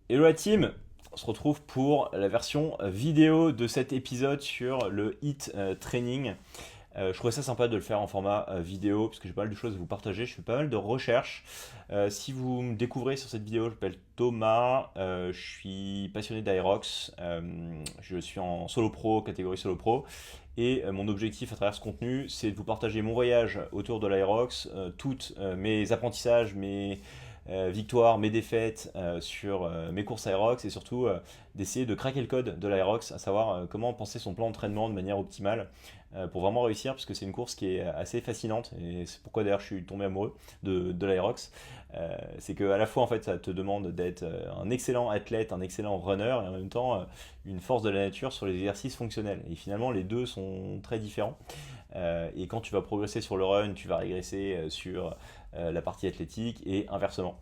Hello la team, on se retrouve pour la version vidéo de cet épisode sur le HIIT training. Je trouvais ça sympa de le faire en format vidéo parce que j'ai pas mal de choses à vous partager, je fais pas mal de recherches. Si vous me découvrez sur cette vidéo, je m'appelle Thomas, je suis passionné d'Aerox, je suis en solo pro, catégorie solo pro. Et mon objectif à travers ce contenu, c'est de vous partager mon voyage autour de l'Aerox, toutes mes apprentissages, mes victoires, mes défaites sur mes courses Aerox et surtout d'essayer de craquer le code de l'Aerox, à savoir comment penser son plan d'entraînement de manière optimale pour vraiment réussir, parce que c'est une course qui est assez fascinante et c'est pourquoi d'ailleurs je suis tombé amoureux de l'Aerox. C'est qu'à la fois en fait ça te demande d'être un excellent athlète, un excellent runner et en même temps une force de la nature sur les exercices fonctionnels. Et finalement les deux sont très différents. Et quand tu vas progresser sur le run, tu vas régresser sur la partie athlétique et inversement.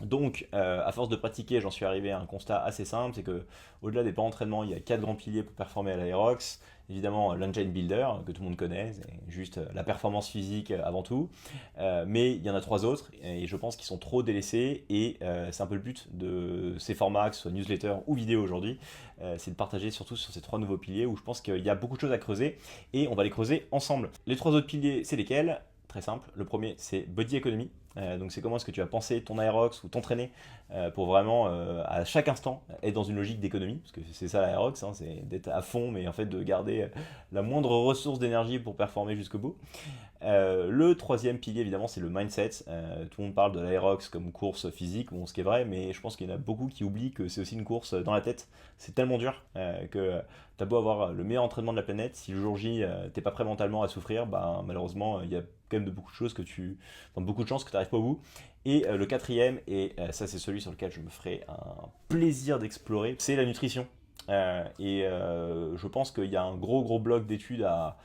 Donc, à force de pratiquer, j'en suis arrivé à un constat assez simple, c'est que au-delà des plans d'entraînement, il y a quatre grands piliers pour performer à l'Aerox. Évidemment, l'engine builder, que tout le monde connaît, c'est juste la performance physique avant tout. Mais il y en a trois autres, et je pense qu'ils sont trop délaissés, et c'est un peu le but de ces formats, que ce soit newsletter ou vidéo aujourd'hui, c'est de partager surtout sur ces trois nouveaux piliers, où je pense qu'il y a beaucoup de choses à creuser, et on va les creuser ensemble. Les trois autres piliers, c'est lesquels? Très simple. Le premier, c'est body economy. Donc c'est comment est-ce que tu vas penser ton aérox ou t'entraîner pour vraiment à chaque instant être dans une logique d'économie, parce que c'est ça l'aérox, hein, c'est d'être à fond, mais en fait de garder la moindre ressource d'énergie pour performer jusqu'au bout. Le troisième pilier, évidemment, c'est le mindset. Tout le monde parle de l'aerox comme course physique, bon, ce qui est vrai, mais je pense qu'il y en a beaucoup qui oublient que c'est aussi une course dans la tête. C'est tellement dur que t'as beau avoir le meilleur entraînement de la planète, si le jour J, t'es pas prêt mentalement à souffrir, bah, malheureusement, il y a quand même de beaucoup de choses que enfin, beaucoup de chances que tu n'arrives pas au bout. Et le quatrième, et ça c'est celui sur lequel je me ferai un plaisir d'explorer, c'est la nutrition. Je pense qu'il y a un gros bloc d'études à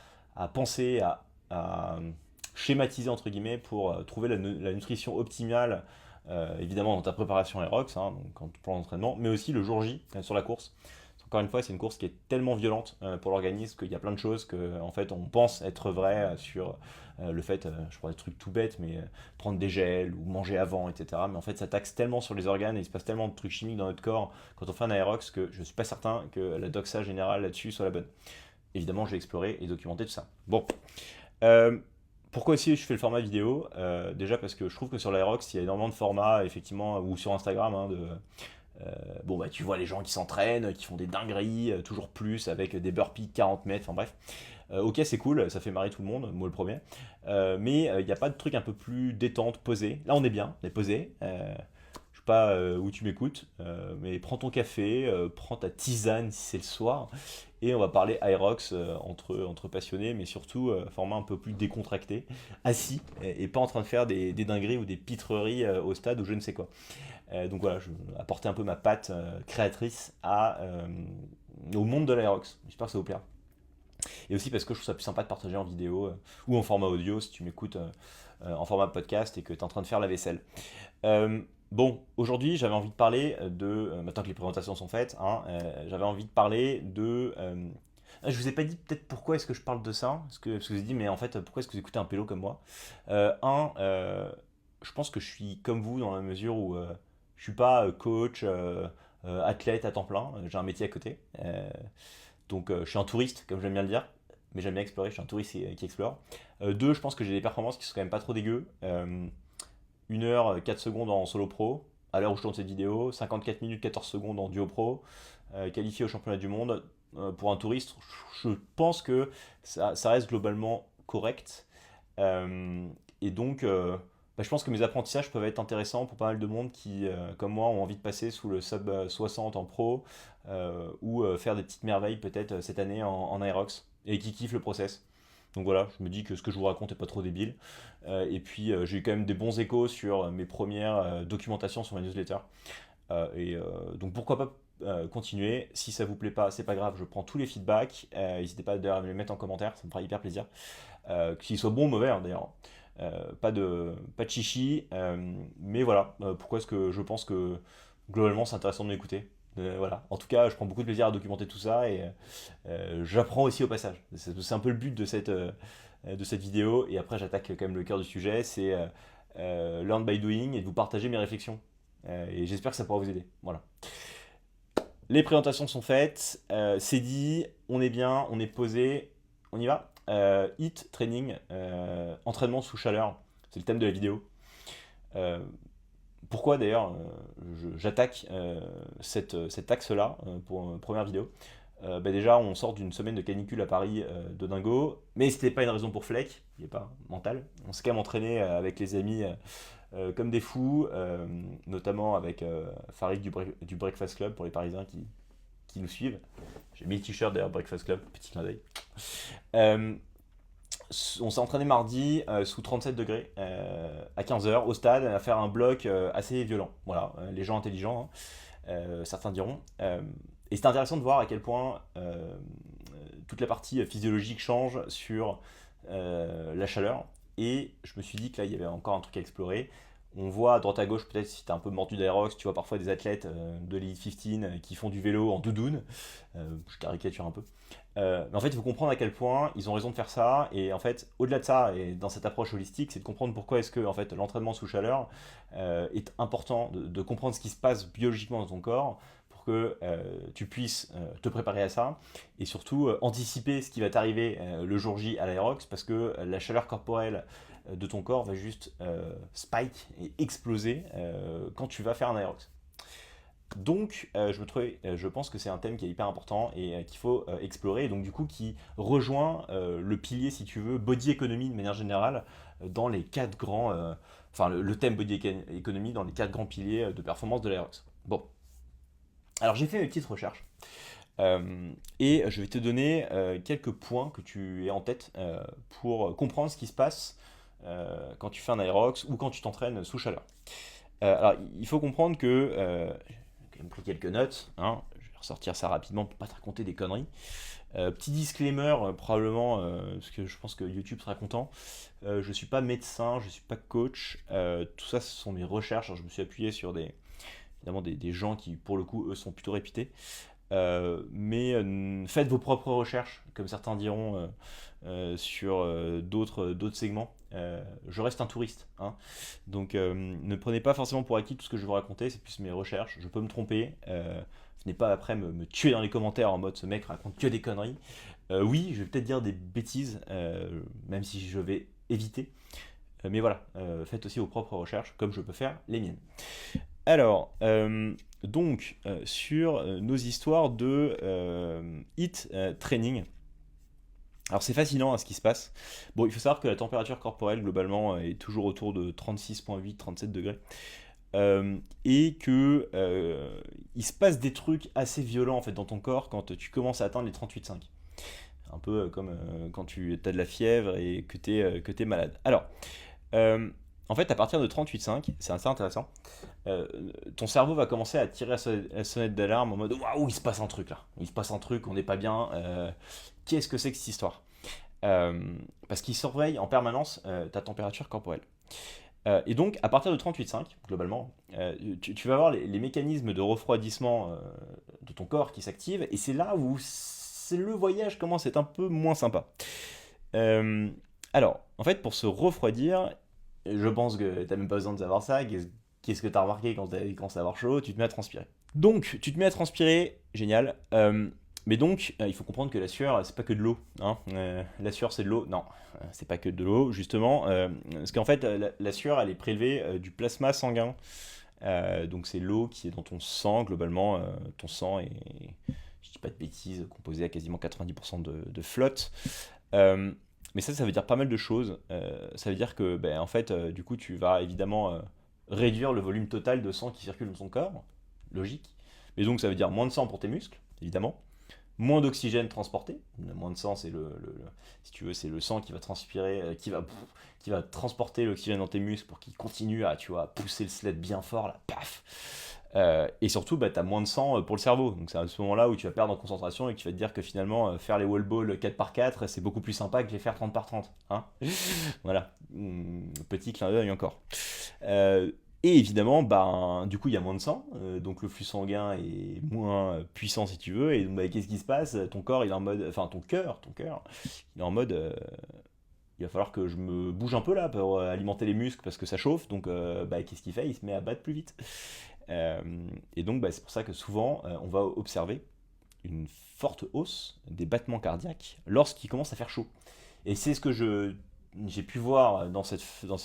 penser, à schématiser entre guillemets pour trouver la nutrition optimale, évidemment dans ta préparation Aerox, hein, donc en plan d'entraînement, mais aussi le jour J sur la course. Encore une fois, c'est une course qui est tellement violente pour l'organisme qu'il y a plein de choses que en fait on pense être vraies sur le fait, je crois des trucs tout bêtes, mais prendre des gels ou manger avant, etc. Mais en fait, ça taxe tellement sur les organes et il se passe tellement de trucs chimiques dans notre corps quand on fait un aérox que je ne suis pas certain que la doxa générale là-dessus soit la bonne. Évidemment, je vais explorer et documenter tout ça. Bon, euh, pourquoi aussi je fais le format vidéo? Déjà parce que je trouve que sur l'Aerox, il y a énormément de formats, effectivement, ou sur Instagram, hein, bon, bah, tu vois les gens qui s'entraînent, qui font des dingueries, toujours plus, avec des burpees 40 mètres, enfin bref. Ok, c'est cool, ça fait marrer tout le monde, moi le premier. Mais il n'y a pas de truc un peu plus détente, posé. Là, on est bien, on est posé. Je sais pas où tu m'écoutes, mais prends ton café, prends ta tisane si c'est le soir, et on va parler Aerox entre passionnés, mais surtout format un peu plus décontracté, assis, et pas en train de faire des dingueries ou des pitreries au stade ou je ne sais quoi. Donc voilà, je vais apporter un peu ma patte créatrice au monde de l'Aerox. J'espère que ça vous plaira. Et aussi parce que je trouve ça plus sympa de partager en vidéo ou en format audio si tu m'écoutes en format podcast et que tu es en train de faire la vaisselle. Bon, aujourd'hui j'avais envie de parler maintenant que les présentations sont faites, hein, j'avais envie de parler je vous ai pas dit peut-être pourquoi est-ce que je parle de ça, parce que vous avez dit mais en fait pourquoi est-ce que vous écoutez un pélo comme moi. Je pense que je suis comme vous dans la mesure où je suis pas coach, athlète à temps plein, j'ai un métier à côté. Donc je suis un touriste, comme j'aime bien le dire, mais j'aime bien explorer, je suis un touriste qui explore. Deux, je pense que j'ai des performances qui sont quand même pas trop dégueu. 1 heure 4 secondes en solo pro, à l'heure où je tourne cette vidéo, 54 minutes 14 secondes en duo pro, qualifié au championnat du monde. Pour un touriste, je pense que ça reste globalement correct. Euh, et donc, bah, je pense que mes apprentissages peuvent être intéressants pour pas mal de monde qui, comme moi, ont envie de passer sous le sub 60 en pro ou faire des petites merveilles peut-être cette année en Aerox et qui kiffent le process. Donc voilà, je me dis que ce que je vous raconte est pas trop débile. Et puis j'ai eu quand même des bons échos sur mes premières documentations sur ma newsletter. Donc pourquoi pas continuer. Si ça vous plaît pas, c'est pas grave, je prends tous les feedbacks. N'hésitez pas d'ailleurs à me les mettre en commentaire, ça me fera hyper plaisir. Qu'ils soient bons ou mauvais hein, d'ailleurs. Pas de chichi, mais voilà, pourquoi est-ce que je pense que globalement c'est intéressant de m'écouter. Voilà. En tout cas, je prends beaucoup de plaisir à documenter tout ça et j'apprends aussi au passage. C'est un peu le but de cette vidéo. Et après, j'attaque quand même le cœur du sujet, c'est learn by doing et de vous partager mes réflexions. et j'espère que ça pourra vous aider. Voilà. Les présentations sont faites, c'est dit, on est bien, on est posé, on y va. HIIT, training, entraînement sous chaleur, c'est le thème de la vidéo. Euh, Pourquoi d'ailleurs j'attaque cet axe-là pour une première vidéo. Déjà, on sort d'une semaine de canicule à Paris de dingo, mais c'était pas une raison pour Fleck, il n'est pas mental. On s'est quand même entraîné avec les amis comme des fous, notamment avec Farid du Breakfast Club pour les Parisiens qui nous suivent. J'ai mis le t-shirt d'ailleurs Breakfast Club, petit clin d'œil. Euh, on s'est entraîné mardi sous 37 degrés à 15h au stade à faire un bloc assez violent. Voilà, les gens intelligents, hein, certains diront. Et c'est intéressant de voir à quel point toute la partie physiologique change sur la chaleur. Et je me suis dit que là, il y avait encore un truc à explorer. On voit à droite à gauche, peut-être si tu es un peu mordu d'aérox, tu vois parfois des athlètes de l'Elite 15 qui font du vélo en doudoune. Je caricature un peu. Mais en fait, il faut comprendre à quel point ils ont raison de faire ça. Et en fait, au-delà de ça, et dans cette approche holistique, c'est de comprendre pourquoi est-ce que en fait, l'entraînement sous chaleur est important, de comprendre ce qui se passe biologiquement dans ton corps pour que tu puisses te préparer à ça et surtout anticiper ce qui va t'arriver le jour J à l'aérox parce que la chaleur corporelle de ton corps va juste spike et exploser quand tu vas faire un aérox. Donc, je pense que c'est un thème qui est hyper important et qu'il faut explorer, et donc du coup qui rejoint le pilier, si tu veux, body economy de manière générale, dans les quatre grands, enfin le thème body economy dans les quatre grands piliers de performance de l'aérox. Bon, alors j'ai fait mes petites recherches et je vais te donner quelques points que tu aies en tête pour comprendre ce qui se passe quand tu fais un aérox ou quand tu t'entraînes sous chaleur. Alors, il faut comprendre que j'ai quand même pris quelques notes, hein, je vais ressortir ça rapidement pour pas te raconter des conneries. Petit disclaimer, probablement, parce que je pense que YouTube sera content. Je suis pas médecin, je suis pas coach. Tout ça, ce sont mes recherches. Alors, je me suis appuyé sur évidemment des gens qui, pour le coup, eux, sont plutôt réputés. Mais faites vos propres recherches, comme certains diront sur d'autres segments. Je reste un touriste, hein. Donc ne prenez pas forcément pour acquis tout ce que je vais vous raconter, c'est plus mes recherches, je peux me tromper. Venez pas après me tuer dans les commentaires en mode ce mec raconte que des conneries. Oui, je vais peut-être dire des bêtises, même si je vais éviter. Mais voilà, faites aussi vos propres recherches, comme je peux faire les miennes. Alors, sur nos histoires de HIIT training. Alors c'est fascinant ce qui se passe. Bon, il faut savoir que la température corporelle globalement est toujours autour de 36,8-37 degrés. Et que il se passe des trucs assez violents en fait dans ton corps quand tu commences à atteindre les 38,5. Un peu comme quand tu as de la fièvre et que tu es malade. Alors, en fait, à partir de 38,5, c'est assez intéressant, ton cerveau va commencer à tirer la sonnette d'alarme en mode waouh, il se passe un truc là, il se passe un truc, on n'est pas bien, qu'est-ce que c'est que cette histoire? Parce qu'il surveille en permanence ta température corporelle. Et donc, à partir de 38,5, globalement, tu vas avoir les mécanismes de refroidissement de ton corps qui s'activent, et c'est là où le voyage commence à être un peu moins sympa. Euh, alors, en fait, pour se refroidir, je pense que t'as même pas besoin de savoir ça. Qu'est-ce que t'as remarqué quand t'as commencé à avoir chaud? Tu te mets à transpirer. Donc, tu te mets à transpirer, génial. Mais donc, il faut comprendre que la sueur, c'est pas que de l'eau, hein. La sueur, c'est de l'eau. Non, c'est pas que de l'eau, justement. Parce qu'en fait, la sueur, elle est prélevée du plasma sanguin. Donc, c'est l'eau qui est dans ton sang, globalement. Ton sang est, je dis pas de bêtises, composé à quasiment 90% de flotte. Mais ça veut dire pas mal de choses. Ça veut dire que, en fait, du coup, tu vas évidemment réduire le volume total de sang qui circule dans ton corps, logique. Mais donc, ça veut dire moins de sang pour tes muscles, évidemment. Moins d'oxygène transporté. Moins de sang, c'est si tu veux, c'est le sang qui va transpirer, qui va transporter l'oxygène dans tes muscles pour qu'il continue à, tu vois, pousser le sled bien fort, là, paf. Et surtout, tu as moins de sang pour le cerveau. Donc c'est à ce moment-là où tu vas perdre en concentration et que tu vas te dire que finalement, faire les wall balls 4x4, c'est beaucoup plus sympa que les faire 30x30. Hein. Voilà. Petit clin d'œil encore. Et évidemment, du coup, il y a moins de sang, donc le flux sanguin est moins puissant si tu veux, et donc qu'est-ce qui se passe? Ton corps, il est en mode, enfin ton cœur, il est en mode, il va falloir que je me bouge un peu là pour alimenter les muscles parce que ça chauffe, donc qu'est-ce qu'il fait? Il se met à battre plus vite. Euh, et donc, c'est pour ça que souvent, on va observer une forte hausse des battements cardiaques lorsqu'il commence à faire chaud. Et c'est ce que j'ai pu voir dans ce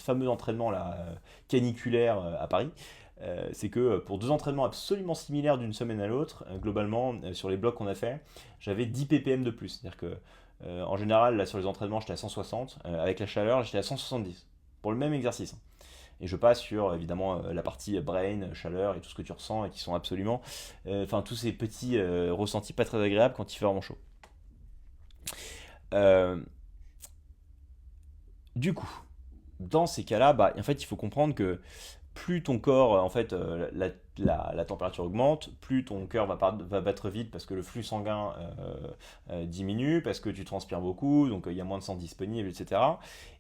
fameux entraînement là, caniculaire à Paris. C'est que pour 2 entraînements absolument similaires d'une semaine à l'autre, globalement, sur les blocs qu'on a fait, j'avais 10 ppm de plus. C'est-à-dire que en général, là, sur les entraînements, j'étais à 160. Avec la chaleur, j'étais à 170 pour le même exercice. Et je passe sur évidemment la partie brain, chaleur et tout ce que tu ressens et qui sont absolument. Enfin, tous ces petits ressentis pas très agréables quand il fait vraiment chaud. Euh, du coup, dans ces cas-là, en fait, il faut comprendre que plus ton corps, en fait, la température augmente, plus ton cœur va battre vite parce que le flux sanguin diminue, parce que tu transpires beaucoup, donc il y a moins de sang disponible, etc.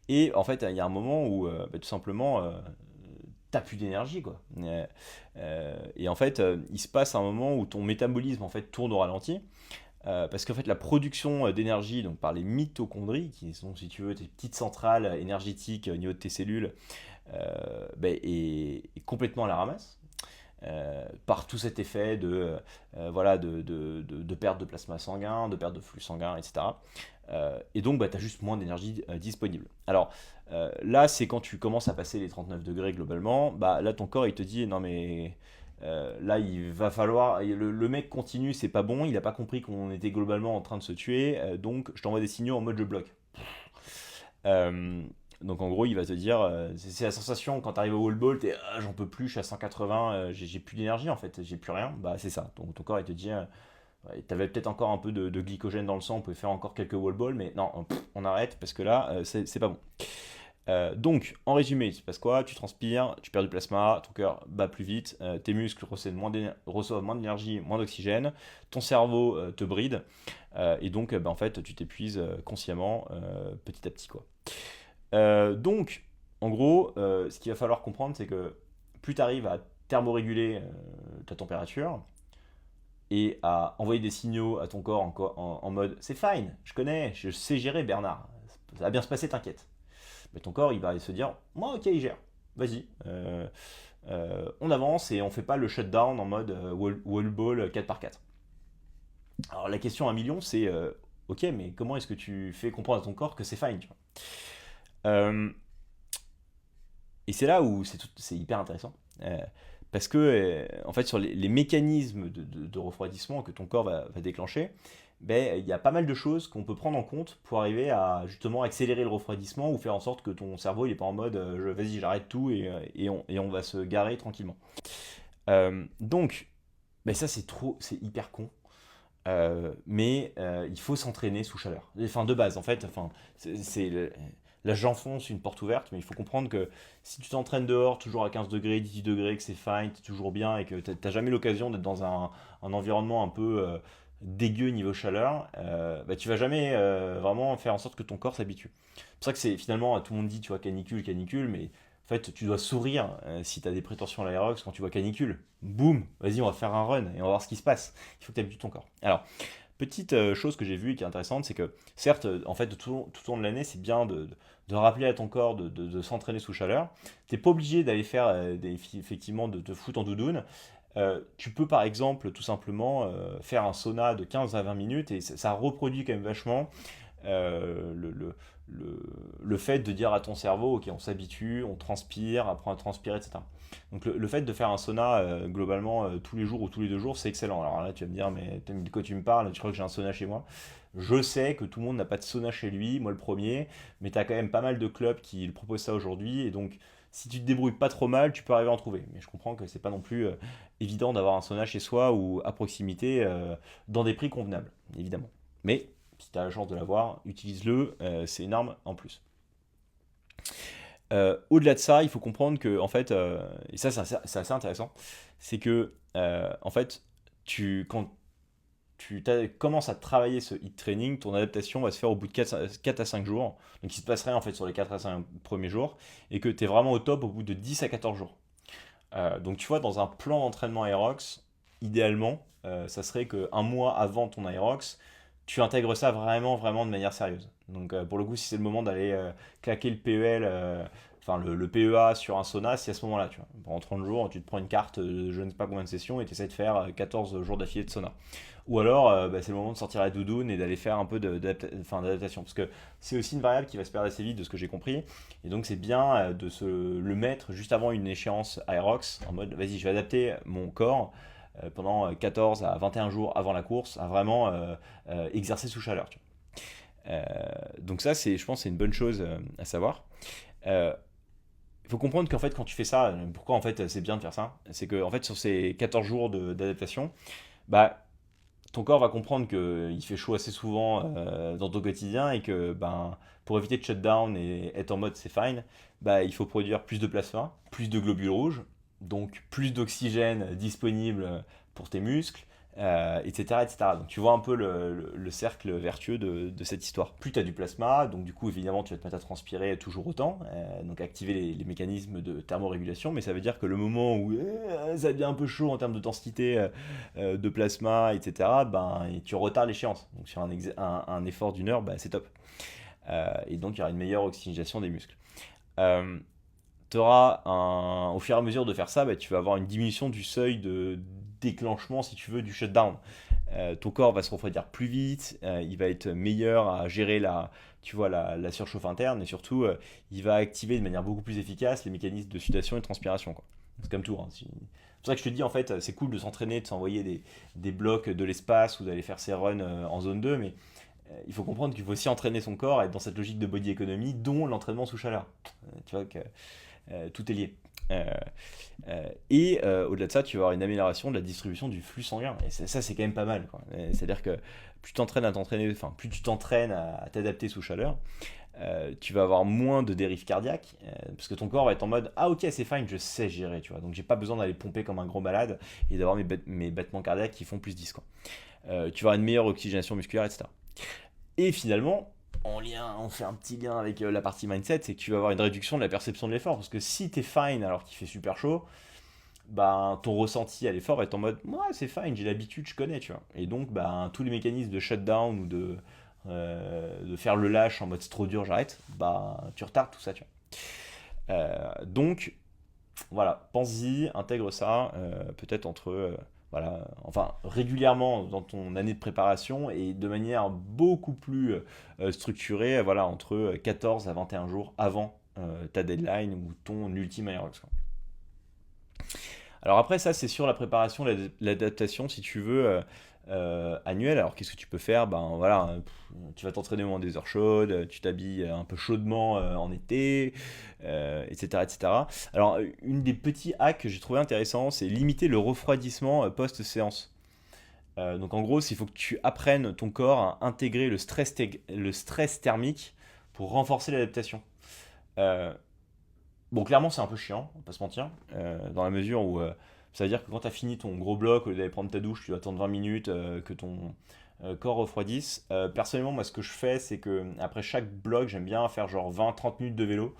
Et en fait, il y a un moment où tout simplement, t'as plus d'énergie, quoi. Et en fait, il se passe un moment où ton métabolisme en fait tourne au ralenti. Parce qu'en fait, la production d'énergie donc par les mitochondries, qui sont, si tu veux, tes petites centrales énergétiques au niveau de tes cellules, est complètement à la ramasse. Par tout cet effet voilà, de perte de plasma sanguin, de perte de flux sanguin, etc. Et donc, tu as juste moins d'énergie disponible. Alors, là, c'est quand tu commences à passer les 39 degrés globalement, là, ton corps, il te dit, non mais là, il va falloir. Le mec continue, c'est pas bon. Il n'a pas compris qu'on était globalement en train de se tuer. Donc, je t'envoie des signaux en mode je bloque. Euh, donc, en gros, il va te dire c'est la sensation quand tu arrives au wall ball, t'es j'en peux plus, je suis à 180, j'ai plus d'énergie en fait, j'ai plus rien. C'est ça. Donc, ton corps, il te dit ouais, t'avais peut-être encore un peu de glycogène dans le sang, on pouvait faire encore quelques wall balls, mais non, on arrête parce que là, c'est pas bon. Donc, en résumé, il se passe quoi? Tu transpires, tu perds du plasma, ton cœur bat plus vite, tes muscles reçoivent moins d'énergie, moins d'oxygène, ton cerveau te bride, et donc, en fait, tu t'épuises consciemment petit à petit, quoi. Donc, en gros, ce qu'il va falloir comprendre, c'est que plus tu arrives à thermoréguler ta température et à envoyer des signaux à ton corps en mode c'est fine, je connais, je sais gérer Bernard, ça va bien se passer, t'inquiète. Mais ton corps, il va se dire, moi, ok, il gère. Vas-y. On avance et on fait pas le shutdown en mode wall ball 4x4. Alors la question à 1 million, c'est, ok, mais comment est-ce que tu fais comprendre à ton corps que c'est fine, tu vois. Euh, et c'est là où c'est hyper intéressant. Parce que, en fait, sur les mécanismes de refroidissement que ton corps va déclencher, il y a pas mal de choses qu'on peut prendre en compte pour arriver à justement accélérer le refroidissement ou faire en sorte que ton cerveau il est pas en mode vas-y j'arrête tout et on va se garer tranquillement. Donc, ça c'est hyper con. Mais il faut s'entraîner sous chaleur. Enfin, de base, en fait, là j'enfonce une porte ouverte, mais il faut comprendre que si tu t'entraînes dehors, toujours à 15 degrés, 18 degrés, que c'est fine, t'es toujours bien et que t'as jamais l'occasion d'être dans un environnement un peu dégueu niveau chaleur, tu vas jamais vraiment faire en sorte que ton corps s'habitue. C'est pour ça que c'est finalement, tout le monde dit, tu vois, canicule, canicule, mais en fait, tu dois sourire si tu as des prétentions à l'aérox quand tu vois canicule. Boum, vas-y, on va faire un run et on va voir ce qui se passe. Il faut que tu habitues ton corps. Alors, petite chose que j'ai vue et qui est intéressante, c'est que certes, en fait, tout au long de l'année, c'est bien de rappeler à ton corps de s'entraîner sous chaleur. T'es pas obligé d'aller faire effectivement de te foutre en doudoune. Tu peux par exemple tout simplement faire un sauna de 15 à 20 minutes et ça reproduit quand même vachement euh, le, le, le fait de dire à ton cerveau, ok, on s'habitue, on transpire, apprend à transpirer, etc. Donc le fait de faire un sauna globalement tous les jours ou tous les 2 jours, c'est excellent. Alors là, tu vas me dire, mais de quoi tu me parles? Tu crois que j'ai un sauna chez moi? Je sais que tout le monde n'a pas de sauna chez lui, moi le premier, mais tu as quand même pas mal de clubs qui le proposent ça aujourd'hui, et donc si tu te débrouilles pas trop mal, tu peux arriver à en trouver. Mais je comprends que c'est pas non plus évident d'avoir un sauna chez soi ou à proximité dans des prix convenables, évidemment. Mais si tu as la chance de l'avoir, utilise-le, c'est une arme en plus. Au-delà de ça, il faut comprendre que, en fait, et ça c'est assez intéressant, c'est que, en fait, quand tu commences à travailler ce hit training, ton adaptation va se faire au bout de 4 à 5 jours. Donc il se passe rien en fait sur les 4 à 5 premiers jours, et que tu es vraiment au top au bout de 10 à 14 jours. Donc tu vois, dans un plan d'entraînement Aerox, idéalement, ça serait que un mois avant ton Aerox, tu intègres ça vraiment, vraiment de manière sérieuse. Donc pour le coup, si c'est le moment d'aller claquer le PEL, enfin le PEA sur un sauna, c'est à ce moment-là, tu vois. Pendant 30 jours, tu te prends une carte, je ne sais pas combien de sessions, et tu essaies de faire 14 jours d'affilée de sauna. Ou alors, c'est le moment de sortir la doudoune et d'aller faire un peu d'adaptation. Parce que c'est aussi une variable qui va se perdre assez vite, de ce que j'ai compris. Et donc, c'est bien de le mettre juste avant une échéance Aerox, en mode, vas-y, je vais adapter mon corps pendant 14 à 21 jours avant la course, à vraiment exercer sous chaleur. Tu vois. Donc ça, je pense, c'est une bonne chose à savoir. Euh, il faut comprendre qu'en fait, quand tu fais ça, pourquoi en fait c'est bien de faire ça, c'est que en fait, sur ces 14 jours d'adaptation, bah, ton corps va comprendre qu'il fait chaud assez souvent dans ton quotidien et que ben, pour éviter de shutdown et être en mode c'est fine, bah, il faut produire plus de plasma, plus de globules rouges, donc plus d'oxygène disponible pour tes muscles, etc., etc. Donc tu vois un peu le cercle vertueux de cette histoire. Plus tu as du plasma, donc du coup évidemment tu vas te mettre à transpirer toujours autant, donc activer les mécanismes de thermorégulation, mais ça veut dire que le moment où ça devient un peu chaud en termes de densité de plasma, etc., ben, et tu retardes l'échéance. Donc sur un effort d'une heure, ben, c'est top. Et donc il y aura une meilleure oxygénation des muscles. Euh, Au fur et à mesure de faire ça, bah, tu vas avoir une diminution du seuil de déclenchement, si tu veux, du shutdown. Ton corps va se refroidir plus vite, il va être meilleur à gérer tu vois, la surchauffe interne, et surtout, il va activer de manière beaucoup plus efficace les mécanismes de sudation et de transpiration, quoi. C'est comme tout. Hein. C'est pour ça que je te dis, en fait, c'est cool de s'entraîner, de s'envoyer des blocs de l'espace ou d'aller faire ses runs en zone 2, mais il faut comprendre qu'il faut aussi entraîner son corps, être dans cette logique de body economy, dont l'entraînement sous chaleur. Tu vois que tout est lié. Euh, Au-delà de ça, tu vas avoir une amélioration de la distribution du flux sanguin. Et ça, c'est quand même pas mal, quoi. C'est-à-dire que plus tu t'entraînes à t'adapter sous chaleur, tu vas avoir moins de dérives cardiaques, parce que ton corps va être en mode ah ok c'est fine, je sais gérer, tu vois. Donc j'ai pas besoin d'aller pomper comme un gros malade et d'avoir mes battements cardiaques qui font plus 10, quoi. Tu vas avoir une meilleure oxygénation musculaire, etc. Et finalement, on fait un petit lien avec la partie mindset, c'est que tu vas avoir une réduction de la perception de l'effort. Parce que si t'es fine alors qu'il fait super chaud, ben, ton ressenti à l'effort va être en mode ouais, c'est fine, j'ai l'habitude, je connais, tu vois. Et donc, ben, tous les mécanismes de shutdown ou de faire le lâche en mode c'est trop dur, j'arrête, bah, tu retardes tout ça, tu vois. Donc, voilà, pense-y, intègre ça, peut-être voilà, enfin régulièrement dans ton année de préparation et de manière beaucoup plus structurée, voilà, entre 14 à 21 jours avant ta deadline ou ton ultime Aerox, quoi. Alors après ça c'est sur la préparation, l'adaptation si tu veux annuelle. Alors qu'est-ce que tu peux faire? Ben voilà, tu vas t'entraîner au moment des heures chaudes, tu t'habilles un peu chaudement en été, etc., etc. Alors une des petits hacks que j'ai trouvé intéressant, c'est limiter le refroidissement post-séance. Donc en gros, il faut que tu apprennes ton corps à intégrer le stress thermique pour renforcer l'adaptation. Euh, Bon, clairement, c'est un peu chiant, on va pas se mentir, dans la mesure où ça veut dire que quand tu as fini ton gros bloc, au lieu d'aller prendre ta douche, tu vas attendre 20 minutes que ton corps refroidisse. Personnellement, moi, ce que je fais, c'est que après chaque bloc, j'aime bien faire genre 20-30 minutes de vélo.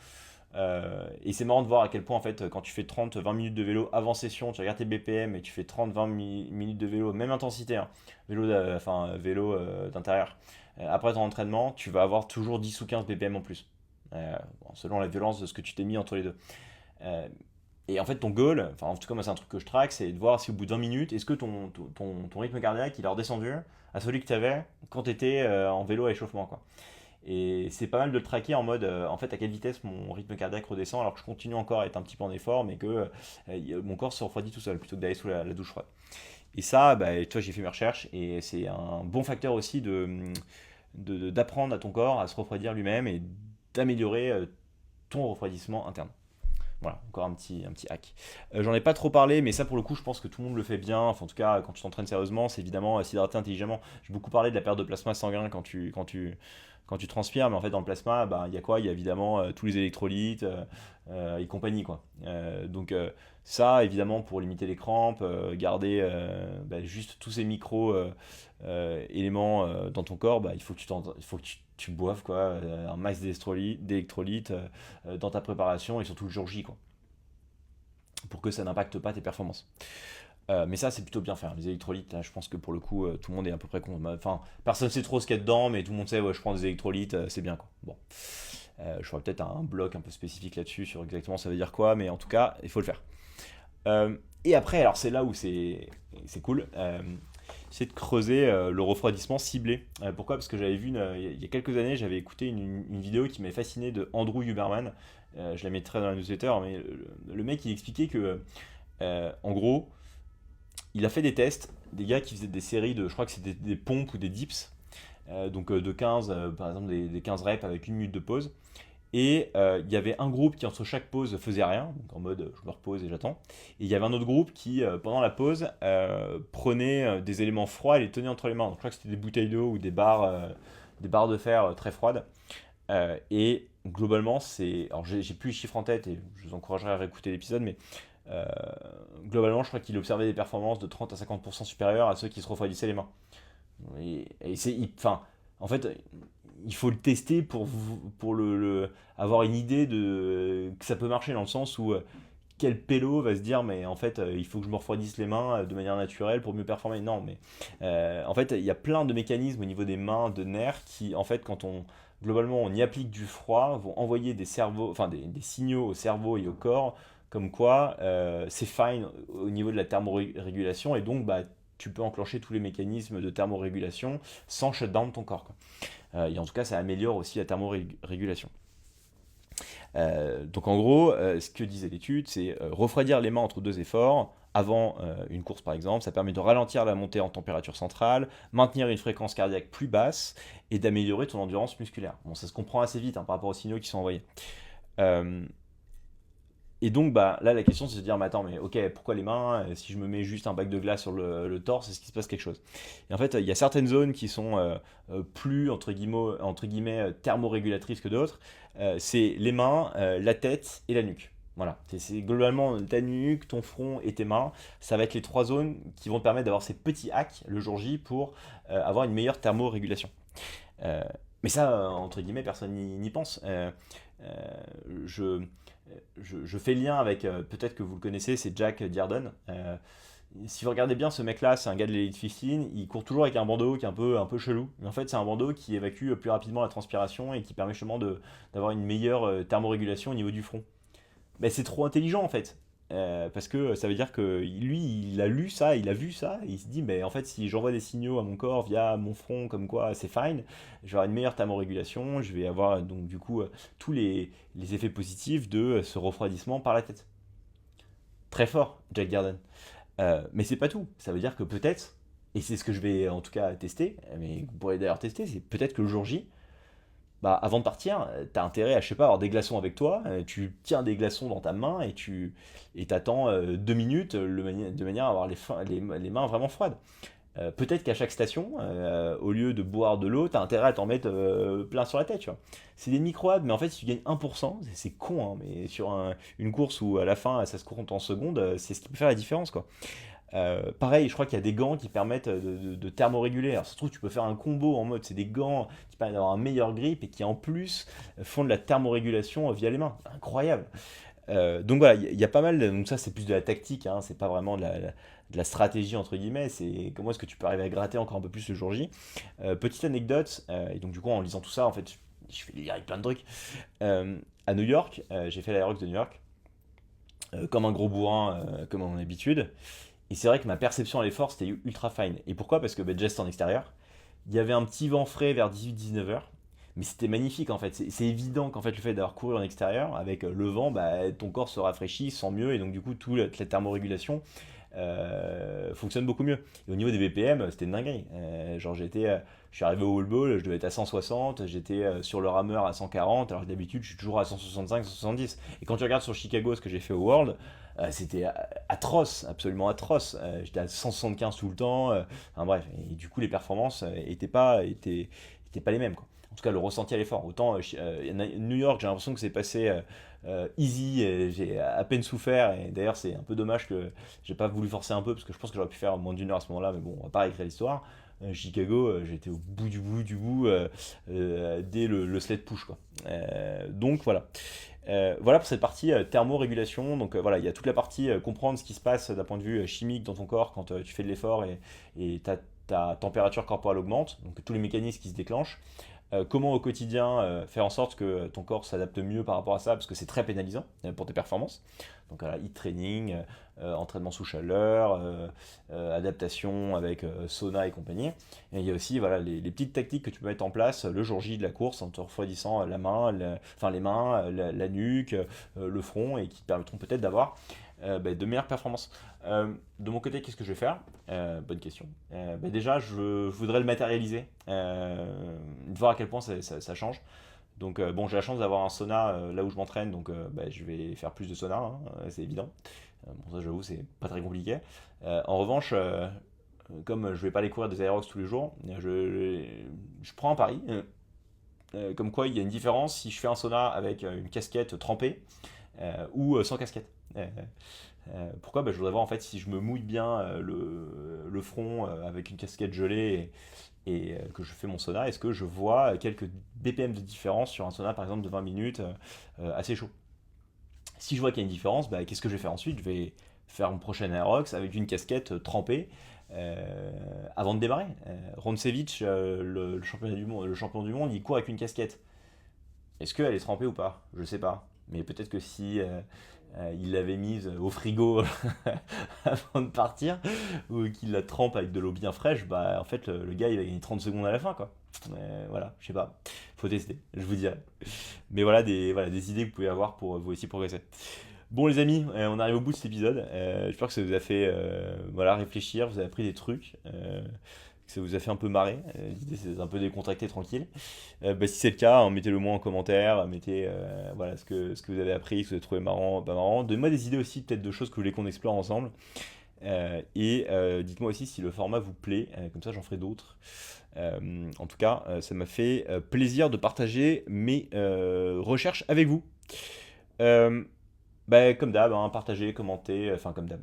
Et c'est marrant de voir à quel point, en fait, quand tu fais 30-20 minutes de vélo avant session, tu regardes tes BPM et tu fais 30-20 minutes de vélo, même intensité, hein, vélo d'intérieur. Après ton entraînement, tu vas avoir toujours 10 ou 15 BPM en plus. Bon, selon la violence de ce que tu t'es mis entre les deux. Euh, et en fait, ton goal, enfin en tout cas moi c'est un truc que je traque, c'est de voir si au bout de 20 minutes, est-ce que ton rythme cardiaque il est redescendu à celui que tu avais quand tu étais en vélo à échauffement, quoi. Et c'est pas mal de le traquer en mode en fait à quelle vitesse mon rythme cardiaque redescend alors que je continue encore à être un petit peu en effort mais que mon corps se refroidit tout seul plutôt que d'aller sous la douche froide. Et ça, bah, toi j'ai fait mes recherches et c'est un bon facteur aussi d'apprendre à ton corps à se refroidir lui-même et d'améliorer ton refroidissement interne. Voilà, encore un petit hack. J'en ai pas trop parlé, mais ça pour le coup, je pense que tout le monde le fait bien. Enfin, en tout cas, quand tu t'entraînes sérieusement, c'est évidemment s'hydrater intelligemment. J'ai beaucoup parlé de la perte de plasma sanguin quand tu transpires, mais en fait, dans le plasma, bah, il y a quoi? Il y a évidemment tous les électrolytes et compagnie, quoi. Ça, évidemment, pour limiter les crampes, garder bah, juste tous ces micro éléments dans ton corps, bah, il faut que tu boives quoi, un max d'électrolytes dans ta préparation et surtout le jour J, quoi, pour que ça n'impacte pas tes performances. Mais ça, c'est plutôt bien faire. Les électrolytes, là, je pense que pour le coup, tout le monde est à peu près con. Enfin, personne sait trop ce qu'il y a dedans, mais tout le monde sait, ouais, je prends des électrolytes, c'est bien, quoi. Bon. Je ferai peut-être un bloc un peu spécifique là-dessus sur exactement ça veut dire quoi, mais en tout cas, il faut le faire. Et après, alors c'est là où c'est cool, c'est de creuser le refroidissement ciblé. Pourquoi? Parce que j'avais vu, il y a quelques années, j'avais écouté une vidéo qui m'avait fasciné de Andrew Huberman. Je la mettrai dans la newsletter, mais le mec il expliquait que, en gros, il a fait des tests, des gars qui faisaient des séries de, je crois que c'était des pompes ou des dips, donc de 15, par exemple des 15 reps avec 1 minute de pause. Et il y avait un groupe qui, entre chaque pause, faisait rien, donc en mode je me repose et j'attends. Et il y avait un autre groupe qui, pendant la pause, prenait des éléments froids et les tenait entre les mains. Donc, je crois que c'était des bouteilles d'eau ou des barres de fer très froides. Et globalement, c'est. Alors, j'ai plus les chiffres en tête et je vous encouragerais à réécouter l'épisode, mais euh, globalement, je crois qu'il observait des performances de 30 à 50% supérieures à ceux qui se refroidissaient les mains. Et enfin, en fait, il faut le tester pour avoir une idée de que ça peut marcher dans le sens où quel pélo va se dire mais en fait il faut que je me refroidisse les mains de manière naturelle pour mieux performer. Non, mais en fait il y a plein de mécanismes au niveau des mains, de nerfs qui en fait quand on globalement on y applique du froid vont envoyer des signaux au cerveau et au corps comme quoi c'est fine au niveau de la thermorégulation et donc bah tu peux enclencher tous les mécanismes de thermorégulation sans shutdown de ton corps, quoi. Et en tout cas, ça améliore aussi la thermorégulation. Donc en gros, ce que disait l'étude, c'est refroidir les mains entre deux efforts, avant une course par exemple, ça permet de ralentir la montée en température centrale, maintenir une fréquence cardiaque plus basse et d'améliorer ton endurance musculaire. Bon, ça se comprend assez vite par rapport aux signaux qui sont envoyés. Euh, et donc bah, là la question c'est de se dire mais attends mais ok pourquoi les mains si je me mets juste un bac de glace sur le torse est-ce qu'il se passe quelque chose. Et en fait il y a certaines zones qui sont plus entre guillemets thermorégulatrices que d'autres. C'est les mains, la tête et la nuque. Voilà, c'est globalement ta nuque, ton front et tes mains. Ça va être les trois zones qui vont te permettre d'avoir ces petits hacks le jour J pour avoir une meilleure thermorégulation. Euh, mais ça, entre guillemets, personne n'y pense. Euh, je, je fais le lien avec, peut-être que vous le connaissez, c'est Jack Dearden. Si vous regardez bien ce mec-là, c'est un gars de l'Elite 15, il court toujours avec un bandeau qui est un peu chelou. Mais en fait, c'est un bandeau qui évacue plus rapidement la transpiration et qui permet justement d'avoir une meilleure thermorégulation au niveau du front. Mais c'est trop intelligent en fait. Parce que ça veut dire que lui, il a lu ça, il a vu ça, et il se dit, mais en fait, si j'envoie des signaux à mon corps via mon front, comme quoi c'est fine, je vais avoir une meilleure thermorégulation, je vais avoir donc du coup tous les effets positifs de ce refroidissement par la tête. Très fort, Jack Garden. Mais c'est pas tout. Ça veut dire que peut-être, et c'est ce que je vais en tout cas tester, mais vous pourrez d'ailleurs tester, c'est peut-être que le jour J, bah, avant de partir, tu as intérêt à, je sais pas, avoir des glaçons avec toi. Tu tiens des glaçons dans ta main et t'attends 2 minutes de manière à avoir les mains vraiment froides. Peut-être qu'à chaque station, au lieu de boire de l'eau, tu as intérêt à t'en mettre plein sur la tête, tu vois. C'est des micro-wads, mais en fait, si tu gagnes 1%, c'est con, hein, mais sur une course où à la fin, ça se compte en secondes, c'est ce qui peut faire la différence, quoi. Pareil, je crois qu'il y a des gants qui permettent de thermoréguler. Alors, ça se trouve, tu peux faire un combo en mode, c'est des gants qui permettent d'avoir un meilleur grip et qui en plus font de la thermorégulation via les mains. Incroyable. Donc voilà, il y a pas mal. Donc ça, c'est plus de la tactique, hein, c'est pas vraiment de la stratégie entre guillemets. C'est comment est-ce que tu peux arriver à gratter encore un peu plus le jour J. Petite anecdote, et donc du coup, en lisant tout ça, en fait, je fais lire avec plein de trucs. À New York, j'ai fait l'Aerox de New York, comme un gros bourrin, comme en habitude. Et c'est vrai que ma perception à l'effort, c'était ultra fine. Et pourquoi? Parce que déjà, c'était en extérieur. Il y avait un petit vent frais vers 18-19 heures. Mais c'était magnifique en fait. C'est évident qu'en fait, le fait d'avoir couru en extérieur, avec le vent, bah, ton corps se rafraîchit, sent mieux. Et donc, du coup, toute la thermorégulation fonctionne beaucoup mieux. Et au niveau des BPM, c'était une dinguerie. Genre, je suis arrivé au wall ball, je devais être à 160, j'étais sur le rameur à 140, alors que d'habitude, je suis toujours à 165, 170. Et quand tu regardes sur Chicago ce que j'ai fait au World, c'était atroce, absolument atroce. J'étais à 175 tout le temps. Enfin bref, et du coup les performances étaient pas les mêmes, quoi. En tout cas le ressenti à l'effort. Autant New York, j'ai l'impression que c'est passé easy, et j'ai à peine souffert. Et d'ailleurs c'est un peu dommage que j'ai pas voulu forcer un peu parce que je pense que j'aurais pu faire moins d'une heure à ce moment-là. Mais bon, on va pas réécrire l'histoire. Chicago, j'étais au bout du bout dès le sled push, quoi. Donc voilà. Voilà pour cette partie thermorégulation. Donc voilà, il y a toute la partie comprendre ce qui se passe d'un point de vue chimique dans ton corps quand tu fais de l'effort et ta température corporelle augmente, donc tous les mécanismes qui se déclenchent. Comment au quotidien faire en sorte que ton corps s'adapte mieux par rapport à ça, parce que c'est très pénalisant pour tes performances. Donc voilà, HIIT training, entraînement sous chaleur, adaptation avec sauna et compagnie. Et il y a aussi voilà, les petites tactiques que tu peux mettre en place le jour J de la course en te refroidissant la main, enfin les mains, la nuque, le front, et qui te permettront peut-être d'avoir de meilleures performances. De mon côté, qu'est-ce que je vais faire? Bonne question. Déjà, je voudrais le matérialiser, voir à quel point ça change. Donc bon, j'ai la chance d'avoir un sauna là où je m'entraîne, donc je vais faire plus de sauna, hein, c'est évident. Bon, ça j'avoue, c'est pas très compliqué. En revanche, comme je vais pas aller courir des aérox tous les jours, je prends un pari. Comme quoi il y a une différence si je fais un sauna avec une casquette trempée ou sans casquette. Pourquoi? Je voudrais voir en fait si je me mouille bien le front avec une casquette gelée et que je fais mon sauna, est-ce que je vois quelques BPM de différence sur un sauna par exemple de 20 minutes assez chaud? Si je vois qu'il y a une différence, qu'est-ce que je vais faire ensuite? Je vais faire mon prochain aerox avec une casquette trempée avant de démarrer. Roncevic, le champion du monde, il court avec une casquette. Est-ce qu'elle est trempée ou pas? Je sais pas. Mais peut-être que si il l'avait mise au frigo avant de partir, ou qu'il la trempe avec de l'eau bien fraîche, en fait le gars il va gagner 30 secondes à la fin quoi. Voilà, je sais pas. Faut tester, je vous dirai. Mais voilà des idées que vous pouvez avoir pour vous aussi progresser. Bon les amis, on arrive au bout de cet épisode. J'espère que ça vous a fait réfléchir, vous avez appris des trucs, que ça vous a fait un peu marrer. L'idée c'est un peu décontracté, tranquille. Si c'est le cas, hein, mettez-le moi en commentaire, mettez voilà, ce que vous avez appris, ce que vous avez trouvé marrant, pas marrant. Donnez-moi des idées aussi peut-être de choses que vous voulez qu'on explore ensemble. Dites-moi aussi si le format vous plaît, comme ça j'en ferai d'autres. En tout cas, ça m'a fait plaisir de partager mes recherches avec vous. Euh, Comme d'hab, hein, partagez, commentez, enfin comme d'hab,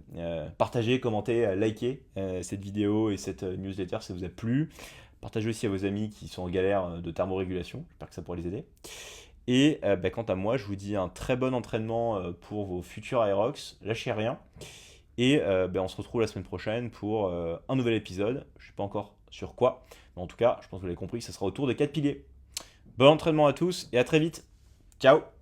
partagez, commentez, likez cette vidéo et cette newsletter si ça vous a plu. Partagez aussi à vos amis qui sont en galère de thermorégulation, j'espère que ça pourra les aider. Et quant à moi, je vous dis un très bon entraînement pour vos futurs Aerox, lâchez rien. Et on se retrouve la semaine prochaine pour un nouvel épisode, je ne sais pas encore sur quoi, mais en tout cas, je pense que vous l'avez compris, ça sera autour des 4 piliers. Bon entraînement à tous et à très vite. Ciao!